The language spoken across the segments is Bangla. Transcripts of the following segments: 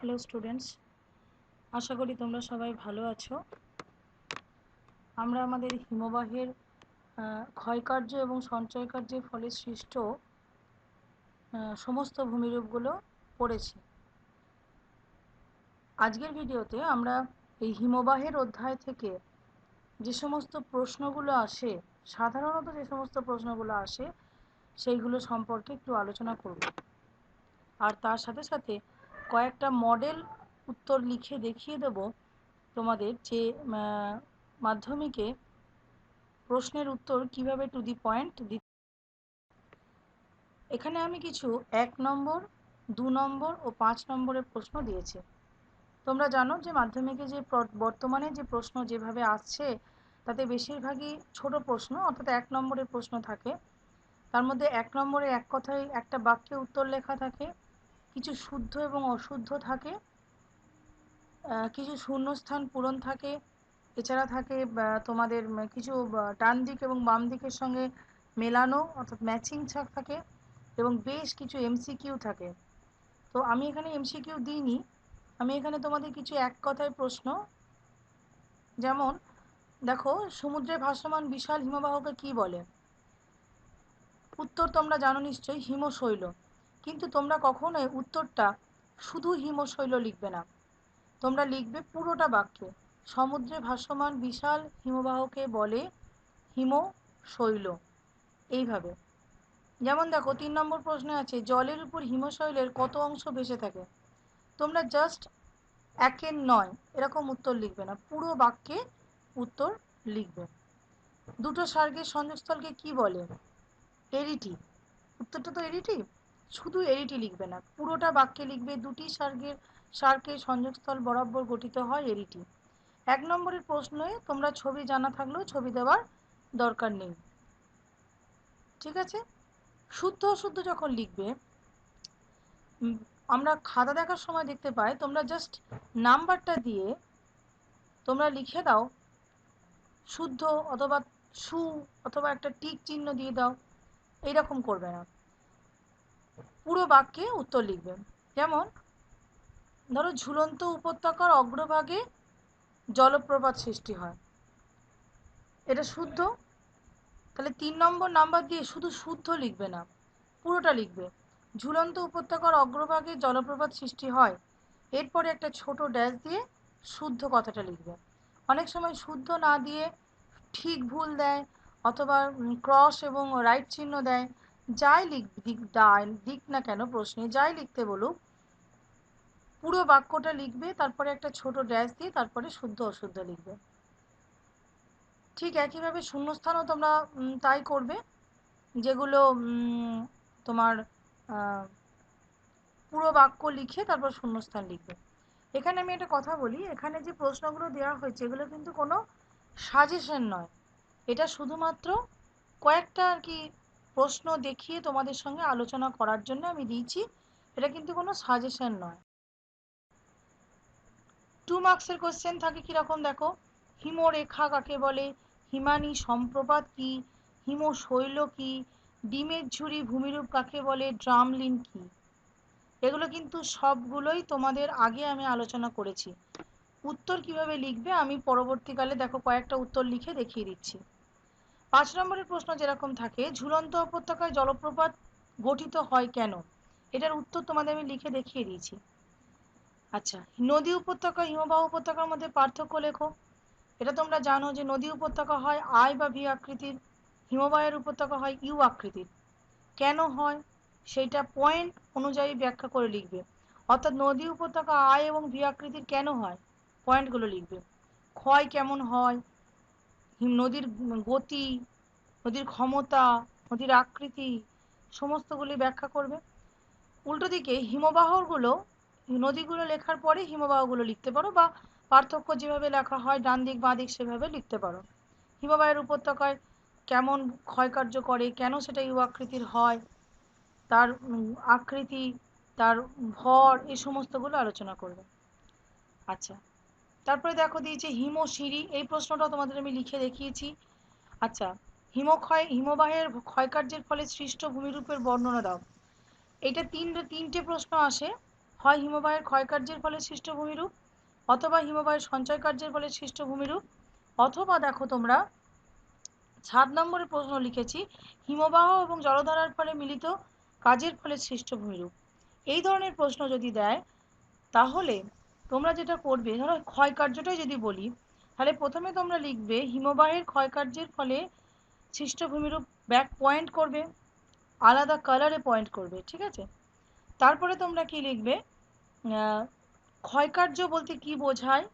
হ্যালো স্টুডেন্টস, আশা করি তোমরা সবাই ভালো আছো। আমরা আমাদের হিমবাহের ক্ষয়কার্য এবং সঞ্চয় কার্যের ফলে সৃষ্ট সমস্ত ভূমিরূপগুলো পড়েছি। আজকের ভিডিওতে আমরা এই হিমবাহের অধ্যায় থেকে যে সমস্ত প্রশ্নগুলো আসে, সাধারণত যে সমস্ত প্রশ্নগুলো আসে সেইগুলো সম্পর্কে একটু আলোচনা করব। আর তার সাথে সাথে কয়েকটা মডেল উত্তর লিখে দেখিয়ে দেব তোমাদের যে মাধ্যমিকে প্রশ্নের উত্তর কিভাবে টু দি পয়েন্ট দিতে। এখানে আমি কিছু 1 নম্বর, 2 নম্বর ও 5 নম্বরের প্রশ্ন দিয়েছি। তোমরা জানো যে মাধ্যমিকে যে বর্তমানে যে প্রশ্ন যেভাবে আসছে তাতে বেশিরভাগই ছোট প্রশ্ন, অর্থাৎ 1 নম্বরের প্রশ্ন থাকে। তার মধ্যে 1 নম্বরে এক কথায় একটা বাক্যে উত্তর লেখা থাকে, কিছু শুদ্ধ এবং অশুদ্ধ থাকে, কিছু শূন্যস্থান পূরণ থাকে, এছাড়া থাকে তোমাদের কিছু ডান দিক এবং বাম দিকের সঙ্গে মেলানো অর্থাৎ ম্যাচিং ছাক থাকে, এবং বেশ কিছু এমসিকিউ থাকে। তো আমি এখানে এমসিকিউ দিইনি, আমি এখানে তোমাদের কিছু এক কথায় প্রশ্ন, যেমন দেখো, সমুদ্রে ভাসমান বিশাল হিমবাহকে কি বলে? উত্তর তোমরা জানো নিশ্চয়ই, হিমশৈল। কিন্তু তোমরা কখনোই উত্তরটা শুধু হিমশৈল লিখবে না, তোমরা লিখবে পুরোটা বাক্যে, সমুদ্রে ভাসমান বিশাল হিমবাহকে বলে হিমশৈল, এইভাবে। যেমন দেখো 3 নম্বর প্রশ্নে আছে, জলের উপর হিমশৈলের কত অংশ ভেসে থাকে? তোমরা জাস্ট একের নয় এরকম উত্তর লিখবে না, পুরো বাক্যে উত্তর লিখবে। দুটো সার্গের সংযোগস্থলকে কি বলে? এরিটি। উত্তরটা তো এরিটি, শুধু এরিটি লিখবে না, পুরোটা বাক্যে লিখবে, দুটি সার্কের সংযোগস্থল বরাবর গঠিত হয় এরিটি। 1 নম্বরের প্রশ্নে তোমরা ছবি জানা থাকলেও ছবি দেওয়ার দরকার নেই, ঠিক আছে? শুদ্ধ অশুদ্ধ যখন লিখবে, আমরা খাতা দেখার সময় দেখতে পাই তোমরা জাস্ট নাম্বারটা দিয়ে তোমরা লিখে দাও শুদ্ধ, অথবা সু, অথবা একটা টিক চিহ্ন দিয়ে দাও, এইরকম করবে না, পুরো বাক্যে উত্তর লিখবে। যেমন ধরো, ঝুলন্ত উপত্যকার অগ্রভাগে জলপ্রপাত সৃষ্টি হয়, এটা শুদ্ধ। তাহলে 3 নম্বর নাম্বার দিয়ে শুধু শুদ্ধ লিখবে না, পুরোটা লিখবে, ঝুলন্ত উপত্যকার অগ্রভাগে জলপ্রপাত সৃষ্টি হয়, এরপরে একটা ছোট ড্যাশ দিয়ে শুদ্ধ কথাটা লিখবে। অনেক সময় শুদ্ধ না দিয়ে ঠিক ভুল দেয়, অথবা ক্রস এবং রাইট চিহ্ন দেয়, যাই দিক না কেন প্রশ্নে, যাই লিখতে বলুক, পুরো বাক্যটা লিখবে, তারপরে একটা ছোট ড্যাশ দিয়ে তারপরে শুদ্ধ অশুদ্ধ লিখবে। ঠিক একইভাবে শূন্যস্থানও তোমরা তাই করবে, যেগুলো তোমার পুরো বাক্য লিখে তারপর শূন্যস্থান লিখবে। এখানে আমি একটা কথা বলি, এখানে যে প্রশ্নগুলো দেওয়া হয়েছে এগুলো কিন্তু কোনো সাজেশন নয়, এটা শুধুমাত্র কয়েকটা আর কি প্রশ্ন দেখিয়ে তোমাদের সঙ্গে আলোচনা করার জন্য আমি দিয়েছি, এটা কিন্তু কোনো সাজেশন নয়। 2 মার্কসের কোশ্চেন থাকে কীরকম দেখো, হিমরেখা কাকে বলে, হিমানী সম্প্রপাত কি, হিমশৈল কি, ডিমের ঝুড়ি ভূমিরূপ কাকে বলে, ড্রামলিন কি? এগুলো কিন্তু সবগুলোই তোমাদের আগে আমি আলোচনা করেছি। উত্তর কিভাবে লিখবে আমি পরবর্তীকালে দেখো কয়েকটা উত্তর লিখে দেখিয়ে দিচ্ছি। 5 নম্বরের প্রশ্ন যেরকম থাকে, ঝুলন্ত উপত্যকায় জলপ্রপাত গঠিত হয় কেন? এটার উত্তর তোমাদের আমি লিখে দেখিয়ে দিয়েছি। আচ্ছা, নদী উপত্যকা হিমবাহ উপত্যকার মধ্যে পার্থক্য লেখো। এটা তোমরা জানো যে নদী উপত্যকা হয় আই বা ভি আকৃতির, হিমবাহের উপত্যকা হয় ইউ আকৃতির। কেন হয় সেইটা পয়েন্ট অনুযায়ী ব্যাখ্যা করে লিখবে, অর্থাৎ নদী উপত্যকা আই এবং ভি আকৃতির কেন হয়, পয়েন্টগুলো লিখবে। ক্ষয় কেমন হয়, নদীর গতি, নদীর ক্ষমতা, নদীর আকৃতি, সমস্তগুলি ব্যাখ্যা করবে। উল্টো দিকে হিমবাহগুলো, নদীগুলো লেখার পরে হিমবাহগুলো লিখতে পারো, বা পার্থক্য যেভাবে লেখা হয় ডান দিক বাঁ দিক সেভাবে লিখতে পারো। হিমবাহের উপত্যকায় কেমন ক্ষয়কার্য করে, কেন সেটা ইউ আকৃতির হয়, তার আকৃতি, তার ভর, এই সমস্তগুলো আলোচনা করবে। আচ্ছা, তারপরে দেখো দিয়েছে হিমশিরি, এই প্রশ্নটা তোমাদের আমি লিখে দেখিয়েছি। আচ্ছা, হিমবাহের ক্ষয়কার্যের ফলে সৃষ্ট ভূমিরূপের বর্ণনা দাও। এটা তিনটে প্রশ্ন আসে, হয় হিমবাহের ক্ষয়কার্যের ফলে সৃষ্ট ভূমিরূপ, অথবা হিমবাহের সঞ্চয় কার্যের ফলে সৃষ্ট ভূমিরূপ, অথবা দেখো তোমরা 7 নম্বরের প্রশ্ন লিখেছি হিমবাহ এবং জলধারার ফলে মিলিত কাজের ফলে সৃষ্ট ভূমিরূপ। এই ধরনের প্রশ্ন যদি দেয় তাহলে তোমরা যেটা করবে, ধরো ক্ষয়কার্যটাই যদি বলি, তাহলে প্রথমে তোমরা লিখবে হিমবাহের ক্ষয়কার্যের ফলে সৃষ্ট ভূমিরূপ, ব্যাক পয়েন্ট করবে, আলাদা কালারে পয়েন্ট করবে, ঠিক আছে। তারপরে তোমরা কি লিখবে, ক্ষয়কার্য বলতে কি বোঝায়,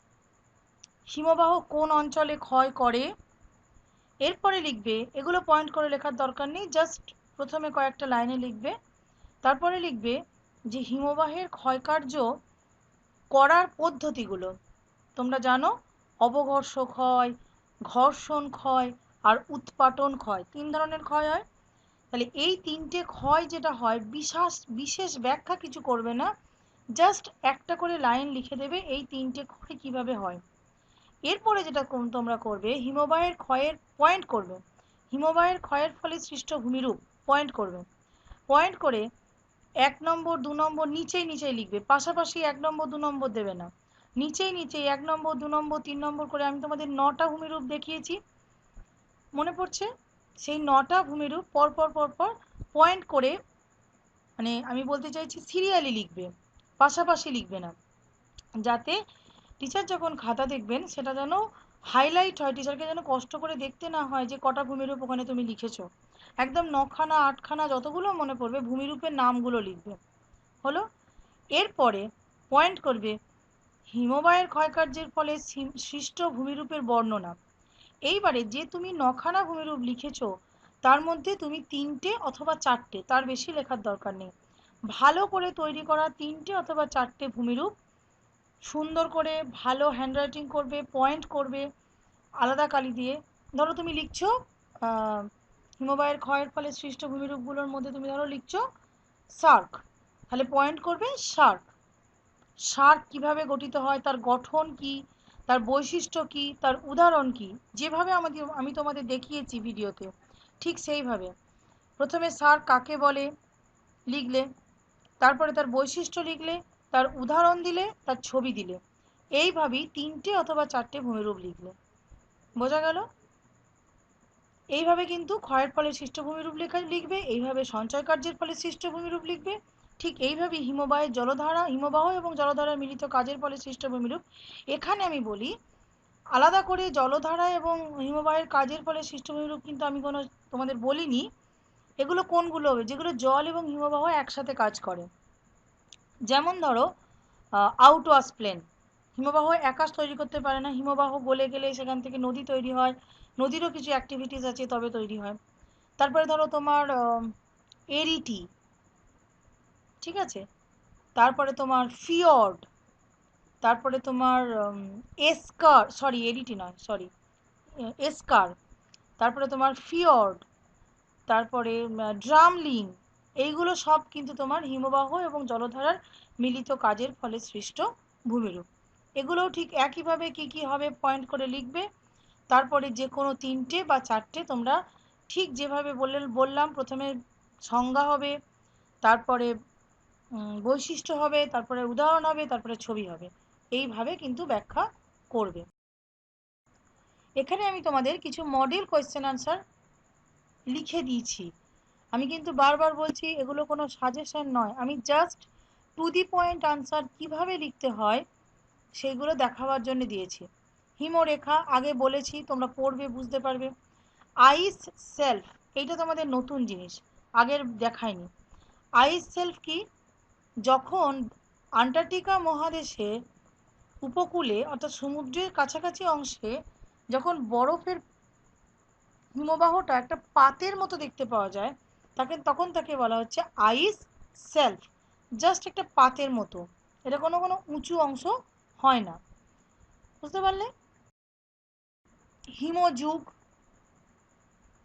হিমবাহ কোন অঞ্চলে ক্ষয় করে। এরপরে লিখবে, এগুলো পয়েন্ট করে লেখার দরকার নেই, জাস্ট প্রথমে কয়েকটা লাইনে লিখবে। তারপরে লিখবে যে হিমবাহের ক্ষয়কার্য করার পদ্ধতিগুলো। তোমরা জানো অবঘর্ষ ক্ষয়, ঘর্ষণ ক্ষয় আর উৎপাটন ক্ষয়, 3 ধরনের ক্ষয় হয়। তাহলে এই 3টে ক্ষয় যেটা হয়, বিশেষ ব্যাখ্যা কিছু করবে না, জাস্ট একটা করে লাইন লিখে দেবে এই 3টে ক্ষয় কিভাবে হয়। এরপরে যেটা তোমরা করবে, হিমবাহের ক্ষয়ের পয়েন্ট করবে, হিমবাহের ক্ষয়ের ফলে সৃষ্ট ভূমিরূপ পয়েন্ট করবে। পয়েন্ট করে 1 নম্বর 2 নম্বর নিচেই লিখবে, পাশাপাশি 1 নম্বর 2 নম্বর দেবে না, নিচেই 1 নম্বর 2 নম্বর 3 নম্বর করে আমি তোমাদের 9টা ভূমিরূপ দেখিয়েছি, মনে পড়ছে? সেই 9টা ভূমিরূপ পরপর পরপর পয়েন্ট করে, মানে আমি বলতে চাইছি সিরিয়ালি লিখবে, পাশাপাশি লিখবে না, যাতে টিচার যখন খাতা দেখবেন সেটা যেন হাইলাইট হয়, টিচারকে যেন কষ্ট করে দেখতে না হয় যে কটা ভূমিরূপ ওখানে তুমি লিখেছো। একদম 9খানা 8খানা যতগুলো মনে পড়বে ভূমিরূপের নামগুলো লিখবে, হলো। এরপরে পয়েন্ট করবে হিমবাহের ক্ষয়কার্যের ফলে সৃষ্ট ভূমিরূপের বর্ণনা। এইবারে যে তুমি 9খানা ভূমিরূপ লিখেছো তার মধ্যে তুমি 3টে অথবা 4টে, তার বেশি লেখার দরকার নেই, ভালো করে তৈরি করা 3টে অথবা 4টে ভূমিরূপ সুন্দর করে ভালো হ্যান্ডরাইটিং করবে, পয়েন্ট করবে আলাদা কালি দিয়ে। ধরো তুমি লিখছো হিমবাহের ক্ষয়ের ফলে সৃষ্ট ভূমিরূপগুলোর মধ্যে তুমি ধরো লিখছো সার্ক, তাহলে পয়েন্ট করবে সার্ক। সার্ক কিভাবে গঠিত হয়, তার গঠন কি, তার বৈশিষ্ট্য কি, তার উদাহরণ কি, যেভাবে আমি তোমাদের দেখিয়েছি ভিডিওতে, ঠিক সেইভাবে প্রথমে সার্ক কাকে বলে লিখলে, তারপরে তার বৈশিষ্ট্য লিখলে, তার উদাহরণ দিলে, তার ছবি দিলে, এইভাবেই 3টে অথবা 4টে ভূমিরূপ লিখলে। বোঝা গেল? এইভাবে কিন্তু ক্ষয়ের ফলে সৃষ্ট ভূমিরূপ লিখবে, এইভাবে সঞ্চয় কার্যের ফলে সৃষ্ট ভূমিরূপ লিখবে, ঠিক এইভাবেই হিমবাহ এবং জলধারার মিলিত কাজের ফলে সৃষ্ট ভূমিরূপ। এখানে আমি বলি আলাদা করে জলধারা এবং হিমবাহের কাজের ফলে সৃষ্ট ভূমিরূপ কিন্তু আমি কোনো তোমাদের বলিনি। এগুলো কোনগুলো হবে, যেগুলো জল এবং হিমবাহ একসাথে কাজ করে। যেমন ধরো আউটওয়াশ প্লেন, হিমবাহ একা তৈরি করতে পারে না, হিমবাহ গলে গেলে সেখান থেকে নদী তৈরি হয়, নদীরও কিছু অ্যাক্টিভিটিস আছে তবে তৈরি হয়। তারপরে ধরো তোমার এরিটি, ঠিক আছে, তারপরে তোমার ফিয়র্ড, তারপরে তোমার এসকার, সরি এরিটি নয়, সরি এসকার, তারপরে তোমার ফিয়র্ড, তারপরে ড্রামলিং, এইগুলো সব কিন্তু তোমার হিমবাহ এবং জলধারার মিলিত কাজের ফলে সৃষ্ট ভূমিরূপ। এগুলোও ঠিক একইভাবে কি কি হবে পয়েন্ট করে লিখবে। তারপরে যে কোনো 3টে বা 4টে তোমরা ঠিক যেভাবে বললাম, প্রথমে সংজ্ঞা হবে, তারপরে বৈশিষ্ট্য হবে, তারপরে উদাহরণ হবে, তারপরে ছবি হবে, এইভাবে কিন্তু ব্যাখ্যা করবে। এখানে আমি তোমাদের কিছু মডেল কোয়েশ্চেন আনসার লিখে দিয়েছি। আমি কিন্তু বারবার বলছি এগুলো কোনো সাজেশন নয়, আমি just to the point answer কিভাবে লিখতে হয় সেইগুলো দেখাবার জন্য দিয়েছি। হিমরেখা আগে বলেছি, তোমরা পড়বে বুঝতে পারবে। আইস সেলফ, এইটা তোমাদের নতুন জিনিস, আগের দেখায়নি। আইস সেলফ কি, যখন আন্টার্কটিকা মহাদেশে উপকূলে অর্থাৎ সমুদ্রের কাছাকাছি অংশে যখন বরফের হিমবাহটা একটা পাতের মতো দেখতে পাওয়া যায়, তখন তাকে বলা হচ্ছে আইস সেলফ, জাস্ট একটা পাতের মতো, এটা কোনো উঁচু অংশ হয় না, বুঝতে পারলে। হিমযুগ,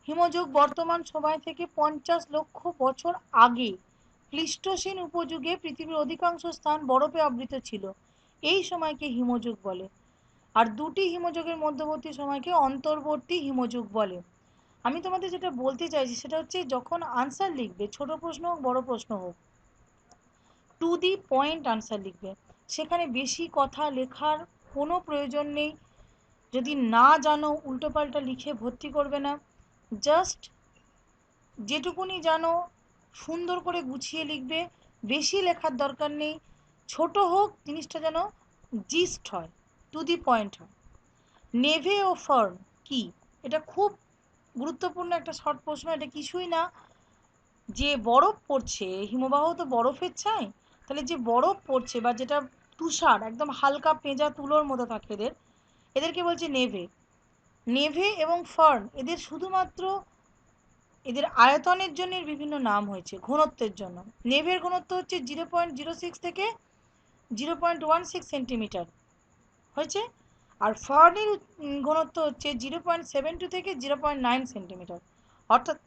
হিমযুগ বর্তমান সময় থেকে 50 লক্ষ বছর আগে প্লিস্টোসিন উপযুগে পৃথিবীর অধিকাংশ স্থান বরফে আবৃত ছিল, এই সময়কে হিমযুগ বলে। আর দুটি হিমযুগের মধ্যবর্তী সময়কে অন্তর্বর্তী হিমযুগ বলে। আমি তোমাদের যেটা বলতে চাইছি সেটা হচ্ছে যখন আনসার লিখবে, ছোট প্রশ্ন হোক বড় প্রশ্ন হোক, টু দি পয়েন্ট আনসার লিখবে। সেখানে বেশি কথা লেখার কোনো প্রয়োজন নেই। যদি না জানো উল্টোপাল্টা লিখে ভর্তি করবে না, জাস্ট যেটুকুনি জানো সুন্দর করে গুছিয়ে লিখবে। বেশি লেখার দরকার নেই, ছোট হোক জিনিসটা যেন জিস্ট হয়, টু দি পয়েন্ট হয়। নেভে ও ফার্ন কি? এটা খুব গুরুত্বপূর্ণ একটা শর্ট প্রশ্ন। এটা কিছুই না, যে বরফ পড়ছে, হিমবাহ তো বরফের চাই, তাহলে যে বরফ পড়ছে বা যেটা তুষার একদম হালকা পেঁজা তুলোর মতো থাকে এদেরকে বলছে নেভে। নেভে এবং ফার্ন এদের শুধুমাত্র এদের আয়তনের জন্য বিভিন্ন নাম হয়েছে, ঘনত্বের জন্য। নেভের ঘনত্ব হচ্ছে 0.06 থেকে 0.16 সেন্টিমিটার হয়েছে, আর ফার্নের ঘনত্ব হচ্ছে 0.72 থেকে 0.9 সেন্টিমিটার। অর্থাৎ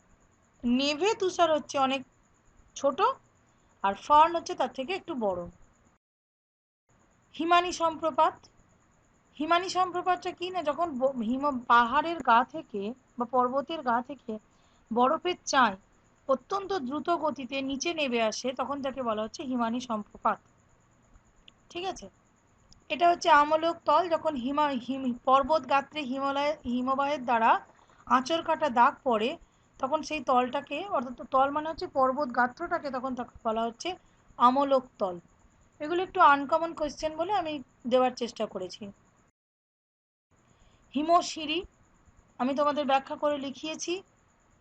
নেভে তুষার হচ্ছে অনেক ছোট, আর ফার্ন হচ্ছে তার থেকে একটু বড়। হিমানি সম্প্রপাত। হিমানি সম্প্রপাতটা কি না, যখন পাহাড়ের গা থেকে বা পর্বতের গা থেকে বরফের চাই অত্যন্ত দ্রুত গতিতে নিচে নেমে আসে, তখন তাকে বলা হচ্ছে হিমানি সম্প্রপাত। ঠিক আছে, এটা হচ্ছে আমলক তল। যখন পর্বত গাত্রে হিমবাহের দ্বারা আঁচড় কাটা দাগ পড়ে, তখন সেই তলটাকে, অর্থাৎ তল মানে হচ্ছে পর্বত গাত্রটাকে, তখন তাকে বলা হচ্ছে আমলক তল। এগুলো একটু আনকমন কোয়েশ্চেন বলে আমি দেওয়ার চেষ্টা করেছি। হিমশিরি আমি তোমাদের ব্যাখ্যা করে লিখিয়েছি।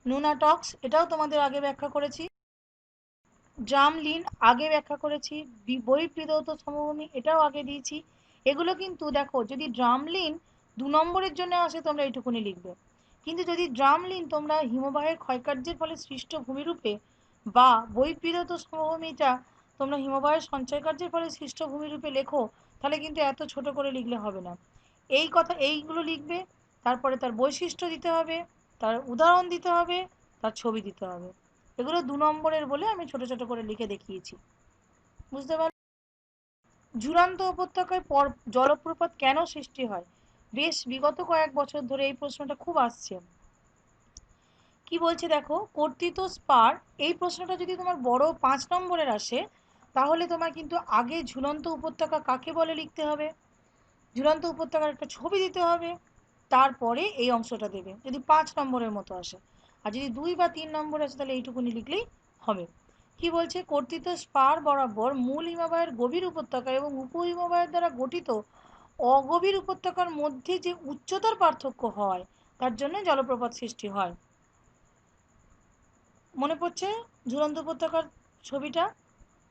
নুনাটক্স এটাও তোমাদের আগে ব্যাখ্যা করেছি। ড্রামলিন আগে ব্যাখ্যা করেছি। বহিঃপ্রদত্ত সমভূমি এটাও আগে দিয়েছি। এগুলো কিন্তু দেখো, যদি ড্রামলিন 2 নম্বরের জন্য আসে তোমরা এইটুকুনি লিখবে, কিন্তু যদি ড্রামলিন তোমরা হিমবাহের ক্ষয়কার্যের ফলে সৃষ্ট ভূমিরূপে বা বহিঃপ্রদত্ত সমভূমিটা তোমরা হিমবাহের সঞ্চয়কার্যের ফলে সৃষ্ট ভূমিরূপে লেখো, তাহলে কিন্তু এত ছোট করে লিখলে হবে না। এইগুলো লিখবে, তারপরে তার বৈশিষ্ট্য দিতে হবে, তার উদাহরণ দিতে হবে, তার ছবি দিতে হবে। এগুলো 2 নম্বরের বলে আমি ছোট ছোট করে লিখে দেখিয়েছি, বুঝতে পারলে? ঝুলন্ত উপত্যকায় জলপ্রপাত কেন সৃষ্টি হয়? বেশ বিগত কয়েক বছর ধরে এই প্রশ্নটা খুব আসছে। কি বলছে দেখো, কর্তৃত্ব স্পার, এই প্রশ্নটা যদি তোমার বড় 5 নম্বরের আসে, তাহলে তোমার কিন্তু আগে ঝুলন্ত উপত্যকা কাকে বলে লিখতে হবে, ঝুলন্ত উপত্যকার একটা ছবি দিতে হবে, তারপরে এই অংশটা দেবে, যদি 5 নম্বরের মতো আসে। আর যদি 2 বা 3 নম্বরে আসে তাহলে এইটুকুনি লিখলেই হবে। কি বলছে, কর্তৃত্ব স্পার বরাবর মূল হিমবাহের গভীর উপত্যকা এবং উপহিমবাহের দ্বারা গঠিত অগভীর উপত্যকার মধ্যে যে উচ্চতার পার্থক্য হয়, তার জন্য জলপ্রপাত সৃষ্টি হয়। মনে পড়ছে ঝুলন্ত উপত্যকার ছবিটা?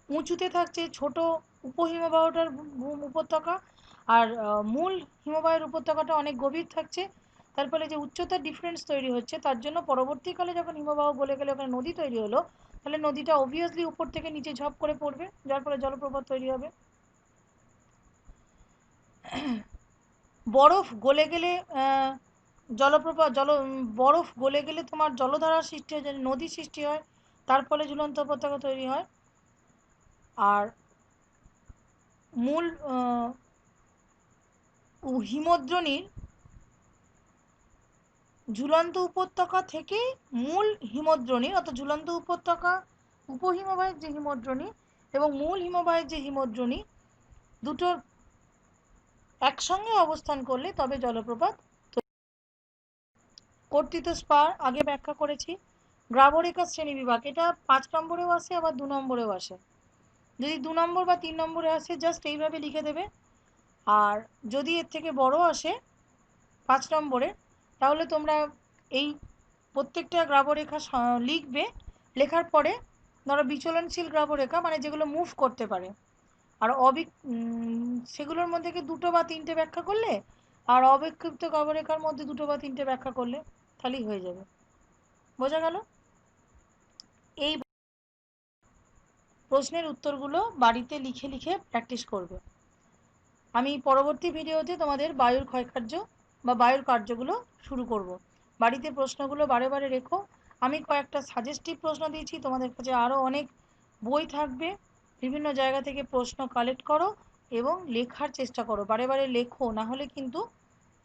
উঁচুতে থাকছে ছোট উপহিমবাহটার উপত্যকা, আর মূল হিমবাহের উপত্যকাটা অনেক গভীর থাকছে। তার ফলে যে উচ্চতার ডিফারেন্স তৈরি হচ্ছে, তার জন্য পরবর্তীকালে যখন হিমবাহ গলে গেলে ওখানে নদী তৈরি হলো, তাহলে নদীটা অবভিয়াসলি উপর থেকে নিচে ঝপ করে পড়বে, যার ফলে জলপ্রপাত তৈরি হবে। বরফ গলে গেলে বরফ গলে গেলে তোমার জলধারার সৃষ্টি হয়, নদী সৃষ্টি হয়, তার ফলে ঝুলন্ত উপত্যকা তৈরি হয়। আর মূল হিমদ্রোণীর ঝুলন্ত উপত্যকা থেকে মূল হিমদ্রোণী, অর্থাৎ ঝুলন্ত উপত্যকা উপহিমবাহের যে হিমদ্রোণী এবং মূল হিমবাহের যে হিমদ্রোণী, দুটোর একসঙ্গে অবস্থান করলে তবে জলপ্রপাত। কর্তৃত্ব স্পার আগে ব্যাখ্যা করেছি। গ্রাবরেখা শ্রেণী বিভাগ, এটা 5 নম্বরেও আসে, আবার 2 নম্বরেও আসে। যদি 2 নম্বর বা 3 নম্বরে আসে জাস্ট এইভাবে লিখে দেবে। আর যদি এর থেকে বড় আসে 5 নম্বরে, তাহলে তোমরা এই প্রত্যেকটা গ্রাবরেখা লিখবে। লেখার পরে ধরো বিচলনশীল গ্রাবরেখা মানে যেগুলো মুভ করতে পারে, আর সেগুলোর মধ্যে 2টো বা 3টে ব্যাখ্যা করলে, আর অবিক্ষিপ্ত গ্রাবরেখার মধ্যে 2টো বা 3টে ব্যাখ্যা করলে তাহলেই হয়ে যাবে। বোঝা গেল? এই প্রশ্নের উত্তরগুলো বাড়িতে লিখে লিখে প্র্যাকটিস করবে। আমি পরবর্তী ভিডিওতে তোমাদের বায়ুর ক্ষয়কার্য বা বায়ুর কার্যগুলো শুরু করব। বাড়িতে প্রশ্নগুলো বারে বারে রেখো। আমি কয়েকটা সাজেস্টিভ প্রশ্ন দিয়েছি, তোমাদের কাছে আরও অনেক বই থাকবে, বিভিন্ন জায়গা থেকে প্রশ্ন কালেক্ট করো এবং লেখার চেষ্টা করো, বারে বারে লেখো, না হলে কিন্তু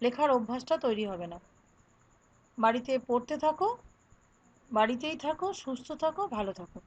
লেখার অভ্যাসটা তৈরি হবে না। বাড়িতে পড়তে থাকো, বাড়িতেই থাকো, সুস্থ থাকো, ভালো থাকো।